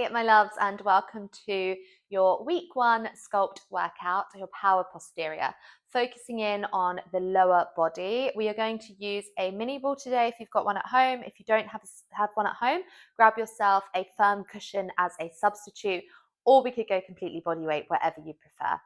Hi, my loves, and welcome to your week 1 Sculpt workout, your power posterior, focusing in on the lower body. We are going to use a mini ball today if you've got one at home. If you don't have one at home, grab yourself a firm cushion as a substitute, or we could go completely body weight, wherever you prefer.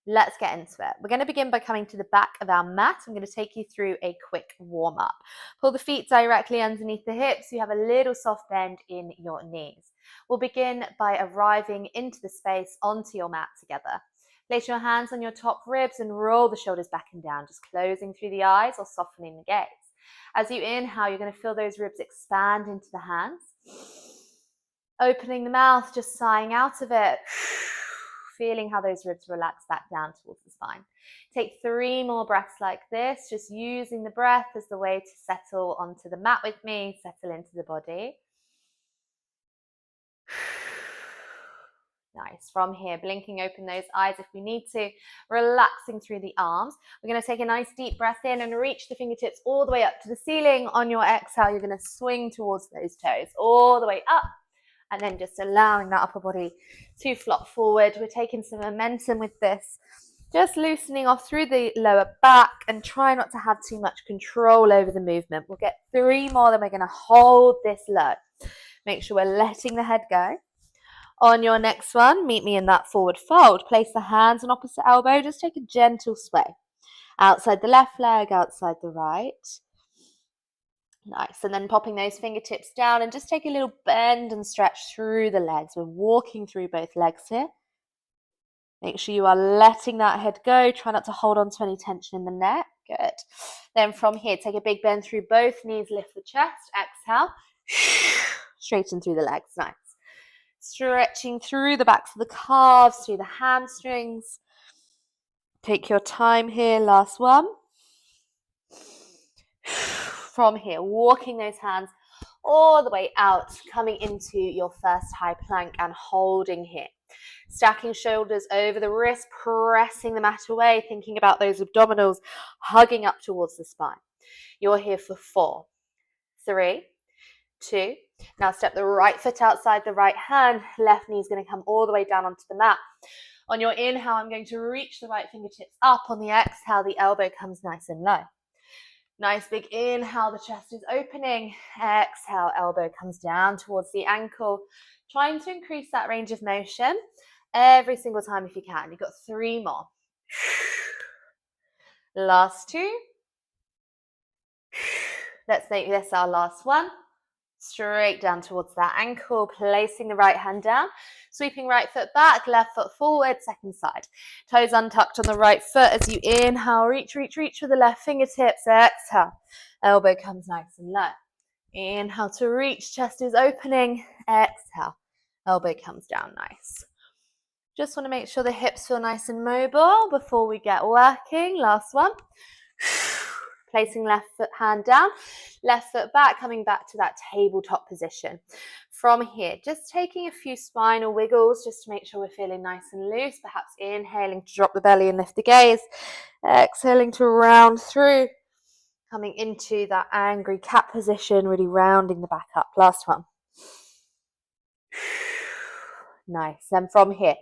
Let's get into it. We're going to begin by coming to the back of our mat. I'm going to take you through a quick warm up. Pull the feet directly underneath the hips. You have a little soft bend in your knees. We'll begin by arriving into the space onto your mat together. Place your hands on your top ribs and roll the shoulders back and down, just closing through the eyes or softening the gaze. As you inhale, you're going to feel those ribs expand into the hands. Opening the mouth, just sighing out of it. Feeling how those ribs relax back down towards the spine. Take 3 more breaths like this, just using the breath as the way to settle onto the mat with me, settle into the body. Nice. From here, blinking open those eyes if we need to, relaxing through the arms. We're going to take a nice deep breath in and reach the fingertips all the way up to the ceiling. On your exhale, you're going to swing towards those toes all the way up. And then just allowing that upper body to flop forward. We're taking some momentum with this. Just loosening off through the lower back and try not to have too much control over the movement. We'll get 3 more, then we're going to hold this low. Make sure we're letting the head go. On your next one, meet me in that forward fold. Place the hands on opposite elbow. Just take a gentle sway. Outside the left leg, outside the right. Nice, and then popping those fingertips down and just take a little bend and stretch through the legs. We're walking through both legs here. Make sure you are letting that head go. Try not to hold on to any tension in the neck. Good. Then from here, take a big bend through both knees, lift the chest, exhale. Straighten through the legs, nice. Stretching through the backs of the calves, through the hamstrings. Take your time here, last one. From here, walking those hands all the way out, coming into your first high plank and holding here. Stacking shoulders over the wrist, pressing the mat away, thinking about those abdominals, hugging up towards the spine. You're here for 4, 3, 2. Now step the right foot outside the right hand. Left knee is going to come all the way down onto the mat. On your inhale, I'm going to reach the right fingertips up. On the exhale, the elbow comes nice and low. Nice big inhale, the chest is opening. Exhale, elbow comes down towards the ankle. Trying to increase that range of motion every single time if you can. You've got 3 more. Last 2. Let's make this our last one. Straight down towards that ankle, placing the right hand down, sweeping right foot back, left foot forward, second side. Toes untucked on the right foot as you inhale, reach with the left fingertips, exhale. Elbow comes nice and low. Inhale to reach, chest is opening, exhale. Elbow comes down nice. Just want to make sure the hips feel nice and mobile before we get working. Last one. Placing left foot hand down, left foot back, coming back to that tabletop position. From here, just taking a few spinal wiggles just to make sure we're feeling nice and loose, perhaps inhaling to drop the belly and lift the gaze, exhaling to round through, coming into that angry cat position, really rounding the back up. Last one. Nice. Then from here,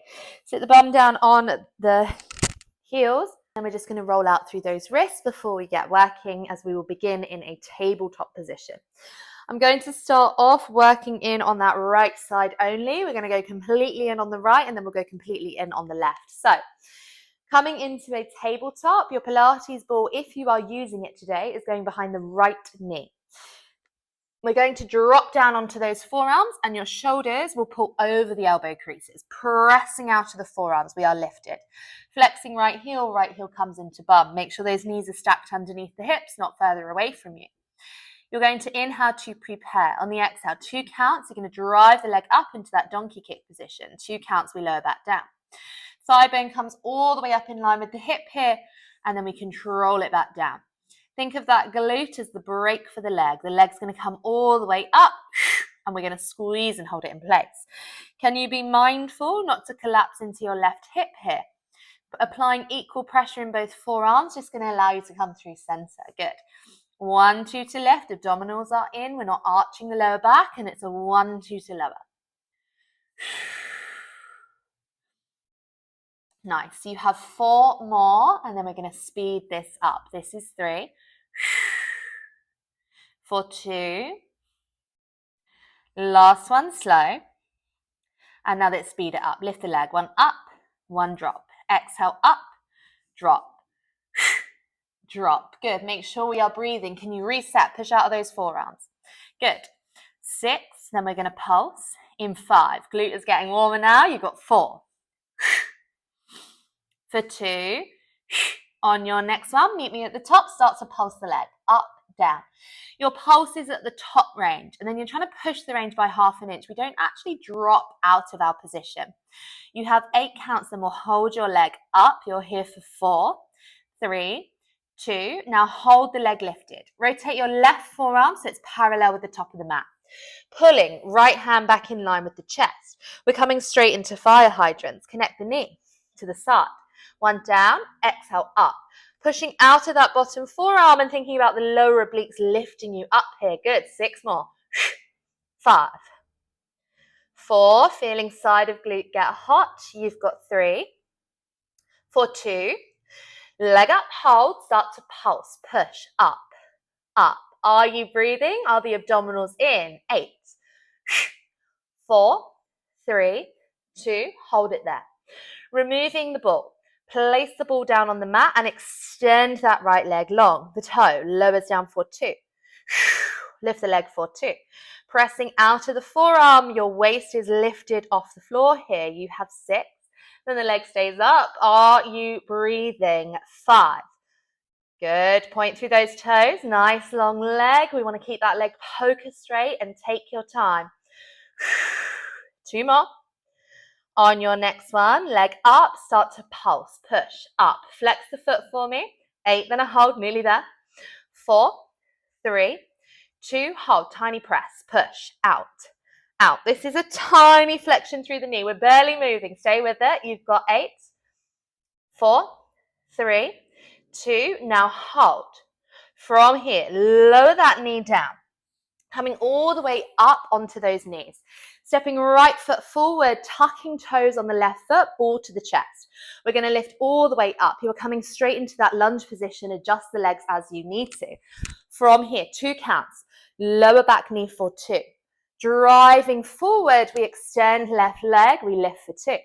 sit the bum down on the heels. And we're just going to roll out through those wrists before we get working, as we will begin in a tabletop position. I'm going to start off working in on that right side only. We're going to go completely in on the right, and then we'll go completely in on the left. So coming into a tabletop, your Pilates ball, if you are using it today, is going behind the right knee. We're going to drop down onto those forearms, and your shoulders will pull over the elbow creases, pressing out of the forearms. We are lifted. Flexing right heel comes into bum. Make sure those knees are stacked underneath the hips, not further away from you. You're going to inhale to prepare. On the exhale, 2 counts. You're going to drive the leg up into that donkey kick position. 2 counts, we lower that down. Thigh bone comes all the way up in line with the hip here, and then we control it back down. Think of that glute as the brake for the leg. The leg's going to come all the way up, and we're going to squeeze and hold it in place. Can you be mindful not to collapse into your left hip here? Applying equal pressure in both forearms, just going to allow you to come through center. Good. 1, 2 to lift. Abdominals are in. We're not arching the lower back, and it's a 1, 2 to lower. Nice. So you have 4 more, and then we're going to speed this up. This is 3. For 2. Last one, slow. And now let's speed it up. Lift the leg. 1 up, 1 drop. Exhale, up, drop, drop. Good. Make sure we are breathing. Can you reset? Push out of those forearms. Good. 6. Then we're going to pulse in 5. Glute is getting warmer now. You've got 4. For 2. On your next one, meet me at the top. Start to pulse the leg. Up, down. Your pulse is at the top range, and then you're trying to push the range by ½ an inch. We don't actually drop out of our position. You have 8 counts, then we'll hold your leg up. You're here for 4, 3, 2. Now hold the leg lifted. Rotate your left forearm so it's parallel with the top of the mat. Pulling right hand back in line with the chest. We're coming straight into fire hydrants. Connect the knee to the side. 1 down, exhale up. Pushing out of that bottom forearm and thinking about the lower obliques lifting you up here. Good. 6 more. 5. 4. Feeling side of glute get hot. You've got 3. For 2. Leg up, hold. Start to pulse. Push up, up. Are you breathing? Are the abdominals in? 8. 4, 3, 2. Hold it there. Removing the ball. Place the ball down on the mat and extend that right leg long. The toe lowers down for 2. Lift the leg for 2. Pressing out of the forearm, your waist is lifted off the floor here. You have 6. Then the leg stays up. Are you breathing? 5. Good. Point through those toes. Nice long leg. We want to keep that leg poker straight and take your time. 2 more. On your next one, leg up, start to pulse, push up. Flex the foot for me. 8, then a hold, nearly there. 4, 3, 2, hold, tiny press, push, out, out. This is a tiny flexion through the knee. We're barely moving. Stay with it. You've got 8, 4, 3, 2. Now hold. From here, lower that knee down. Coming all the way up onto those knees. Stepping right foot forward, tucking toes on the left foot, ball to the chest. We're going to lift all the way up. You're coming straight into that lunge position. Adjust the legs as you need to. From here, 2 counts. Lower back knee for 2. Driving forward, we extend left leg. We lift for 2.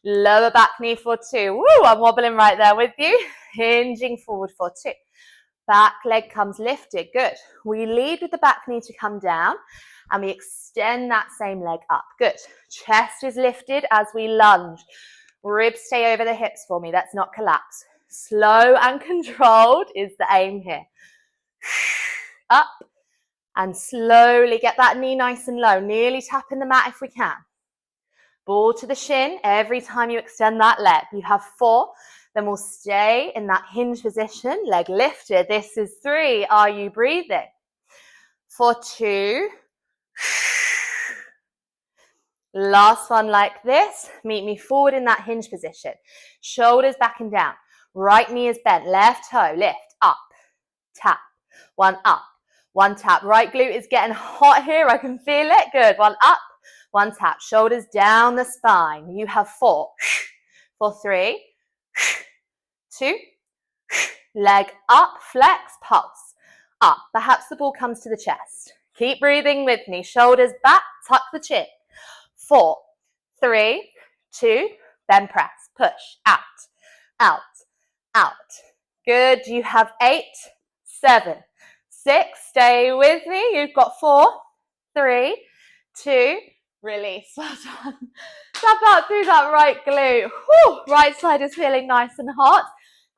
Lower back knee for 2. Woo, I'm wobbling right there with you. Hinging forward for 2. Back leg comes lifted. Good. We lead with the back knee to come down and we extend that same leg up. Good. Chest is lifted as we lunge. Ribs stay over the hips for me. Let's not collapse. Slow and controlled is the aim here. Up and slowly get that knee nice and low. Nearly tapping the mat if we can. Ball to the shin every time you extend that leg. You have 4. Then we'll stay in that hinge position, leg lifted. This is 3. Are you breathing? For 2. Last one like this. Meet me forward in that hinge position. Shoulders back and down. Right knee is bent. Left toe, lift, up, tap. 1 up, 1 tap. Right glute is getting hot here. I can feel it. Good. 1 up, 1 tap. Shoulders down the spine. You have 4. For 3. 2, leg up, flex, pulse, up. Perhaps the ball comes to the chest. Keep breathing with me. Shoulders back, tuck the chin. 4, 3, 2, then press, push, out, out, out. Good. You have 8, 7, 6. Stay with me. You've got 4, 3, 2, release. Well done. Tap out through that right glute. Whew. Right side is feeling nice and hot.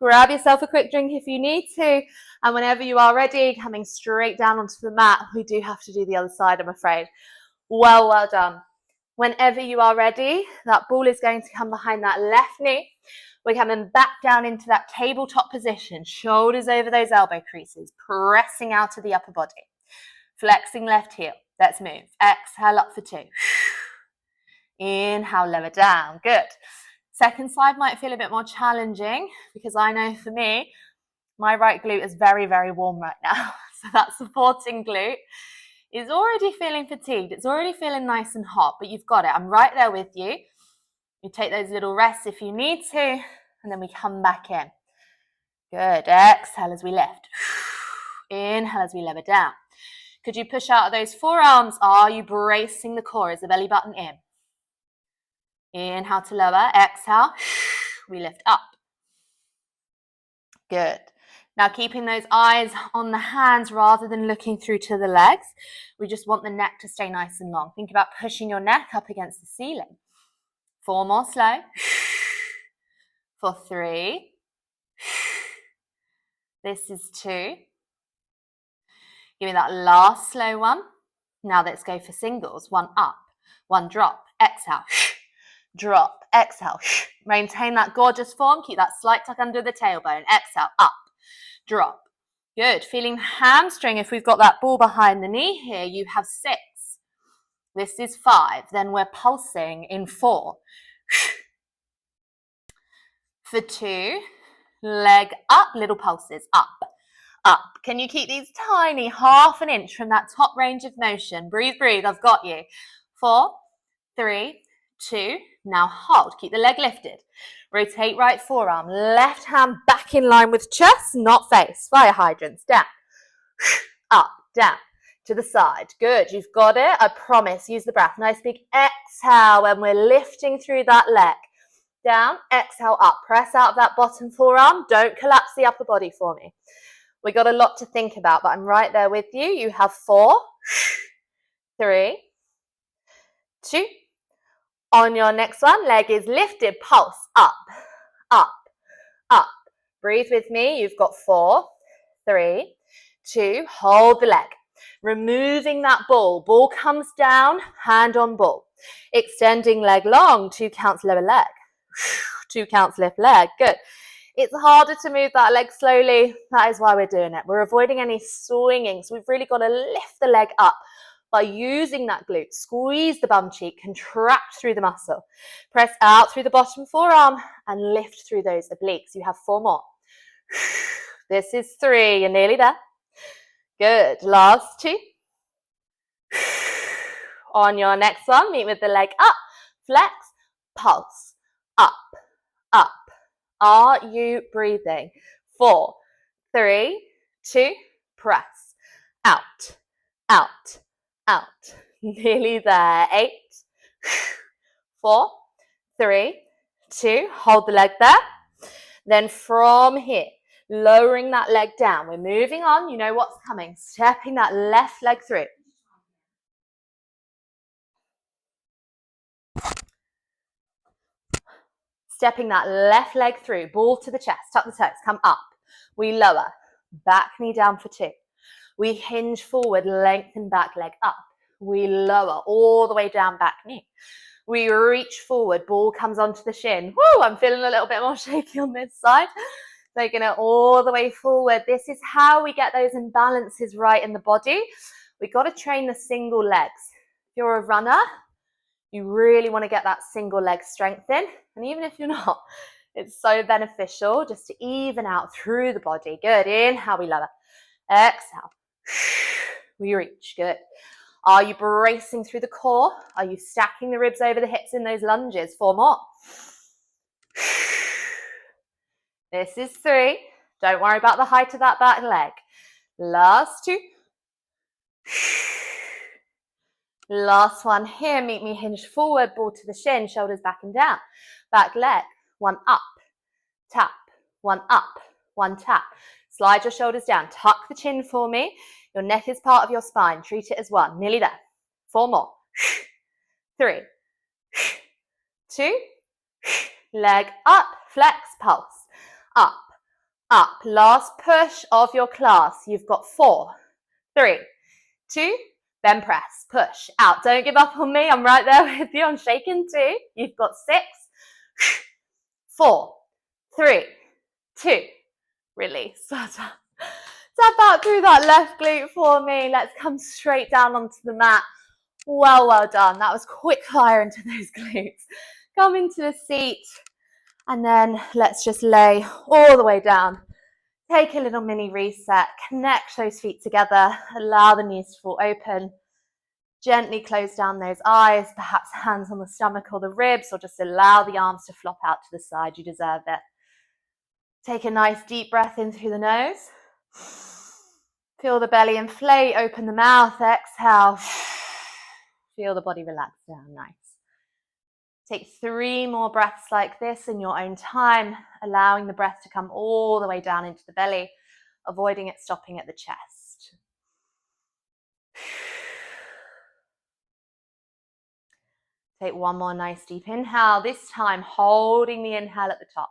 Grab yourself a quick drink if you need to. And whenever you are ready, coming straight down onto the mat. We do have to do the other side, I'm afraid. Well done. Whenever you are ready, that ball is going to come behind that left knee. We're coming back down into that tabletop position. Shoulders over those elbow creases. Pressing out of the upper body. Flexing left heel. Let's move. Exhale up for 2. Inhale, lower down. Good. Second side might feel a bit more challenging because I know for me, my right glute is very, very warm right now. So that supporting glute is already feeling fatigued. It's already feeling nice and hot, but you've got it. I'm right there with you. You take those little rests if you need to, and then we come back in. Good. Exhale as we lift. Inhale as we lower down. Could you push out of those forearms? Are you bracing the core? Is the belly button in? Inhale to lower. Exhale. We lift up. Good. Now keeping those eyes on the hands rather than looking through to the legs. We just want the neck to stay nice and long. Think about pushing your neck up against the ceiling. 4 more slow. For 3. This is 2. Give me that last slow one. Now let's go for singles. 1 up, 1 drop. Exhale. Drop. Exhale. Maintain that gorgeous form. Keep that slight tuck under the tailbone. Exhale. Up. Drop. Good. Feeling the hamstring. If we've got that ball behind the knee here, you have 6. This is 5. Then we're pulsing in 4. For 2. Leg up. Little pulses. Up. Up. Can you keep these tiny, half an inch from that top range of motion? Breathe, breathe. I've got you. 4, 3, 2. Now hold. Keep the leg lifted. Rotate right forearm. Left hand back in line with chest, not face. Fire hydrants. Down. Up. Down. To the side. Good. You've got it. I promise. Use the breath. Nice big exhale when we're lifting through that leg. Down. Exhale up. Press out of that bottom forearm. Don't collapse the upper body for me. We got a lot to think about, but I'm right there with you. You have 4, 3, 2. On your next one, leg is lifted, pulse, up, up, up. Breathe with me. You've got 4, 3, 2. Hold the leg. Removing that ball. Ball comes down, hand on ball. Extending leg long, 2 counts lower leg. 2 counts lift leg. Good. It's harder to move that leg slowly. That is why we're doing it. We're avoiding any swinging. So we've really got to lift the leg up by using that glute. Squeeze the bum cheek, contract through the muscle. Press out through the bottom forearm and lift through those obliques. You have 4 more. This is 3. You're nearly there. Good. Last 2. On your next one, meet with the leg up. Flex, pulse, up, up. Are you breathing? 4, 3, 2, press. Out, out, out. Nearly there. 8, 4, 3, 2. Hold the leg there. Then from here, lowering that leg down. We're moving on. You know what's coming. Stepping that left leg through. Stepping that left leg through, ball to the chest, tuck the toes, come up. We lower, back knee down for 2. We hinge forward, lengthen back leg up. We lower all the way down, back knee. We reach forward, ball comes onto the shin. Woo, I'm feeling a little bit more shaky on this side. Taking it all the way forward. This is how we get those imbalances right in the body. We've got to train the single legs. If you're a runner, you really want to get that single leg strength in. And even if you're not, it's so beneficial just to even out through the body. Good. Inhale, we lower. Exhale. We reach. Good. Are you bracing through the core? Are you stacking the ribs over the hips in those lunges? 4 more. This is 3. Don't worry about the height of that back leg. Last 2. Last one here. Meet me hinge forward, ball to the shin, shoulders back and down. Back leg. 1 up, tap. 1 up, 1 tap. Slide your shoulders down. Tuck the chin for me. Your neck is part of your spine. Treat it as 1. Nearly there. 4 more. 3, 2. Leg up, flex, pulse. Up, up. Last push of your class. You've got 4, 3, 2. Then press, push, out. Don't give up on me. I'm right there with you. I'm shaking too. You've got 6, 4, 3, 2. Release. Tap out through that left glute for me. Let's come straight down onto the mat. Well done. That was quick fire into those glutes. Come into a seat. And then let's just lay all the way down. Take a little mini reset. Connect those feet together. Allow the knees to fall open. Gently close down those eyes, perhaps hands on the stomach or the ribs, or just allow the arms to flop out to the side. You deserve it. Take a nice deep breath in through the nose. Feel the belly inflate, open the mouth, exhale. Feel the body relax down, nice. Take 3 more breaths like this in your own time, allowing the breath to come all the way down into the belly, avoiding it stopping at the chest. Take 1 more nice deep inhale, this time holding the inhale at the top.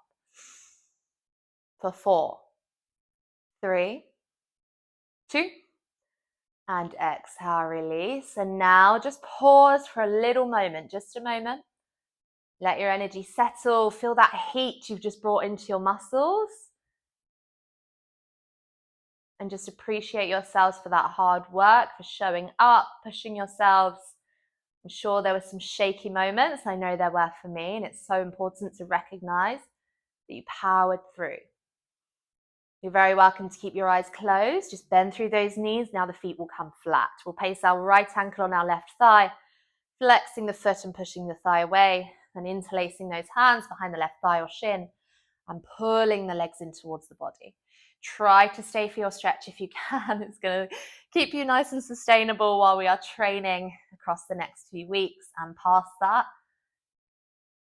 For 4, 3, 2, and exhale, release. And now just pause for a little moment, just a moment. Let your energy settle, feel that heat you've just brought into your muscles. And just appreciate yourselves for that hard work, for showing up, pushing yourselves. I'm sure there were some shaky moments. I know there were for me, and it's so important to recognize that you powered through. You're very welcome to keep your eyes closed. Just bend through those knees. Now the feet will come flat. We'll place our right ankle on our left thigh, flexing the foot and pushing the thigh away, and interlacing those hands behind the left thigh or shin, and pulling the legs in towards the body. Try to stay for your stretch if you can. It's going to keep you nice and sustainable while we are training across the next few weeks and past that.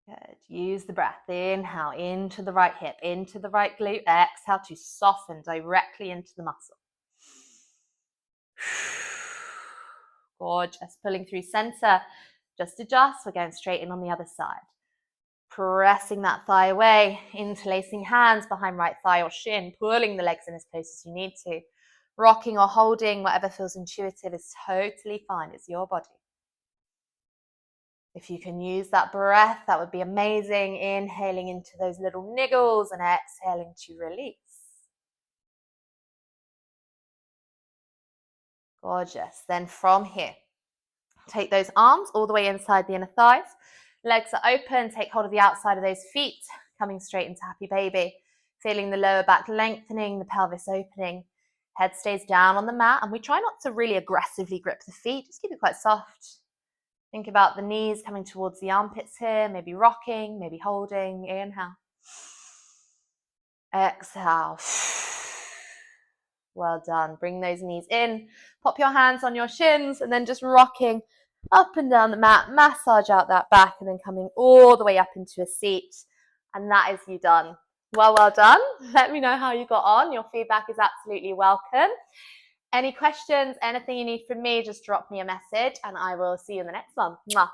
Good. Use the breath. Inhale into the right hip, into the right glute. Exhale to soften directly into the muscle. Gorgeous. Pulling through center. Just adjust. We're going straight in on the other side. Pressing that thigh away, interlacing hands behind right thigh or shin, pulling the legs in as close as you need to. Rocking or holding, whatever feels intuitive is totally fine. It's your body. If you can use that breath, that would be amazing. Inhaling into those little niggles and exhaling to release. Gorgeous. Then from here, take those arms all the way inside the inner thighs. Legs are open, take hold of the outside of those feet, coming straight into happy baby. Feeling the lower back lengthening, the pelvis opening. Head stays down on the mat, and we try not to really aggressively grip the feet, just keep it quite soft. Think about the knees coming towards the armpits here, maybe rocking, maybe holding. Inhale. Exhale. Well done. Bring those knees in, pop your hands on your shins, and then just rocking up and down the mat, massage out that back, and then coming all the way up into a seat. And that is you done. Well done. Let me know how you got on. Your feedback is absolutely welcome. Any questions, anything you need from me, just drop me a message and I will see you in the next one. Mwah.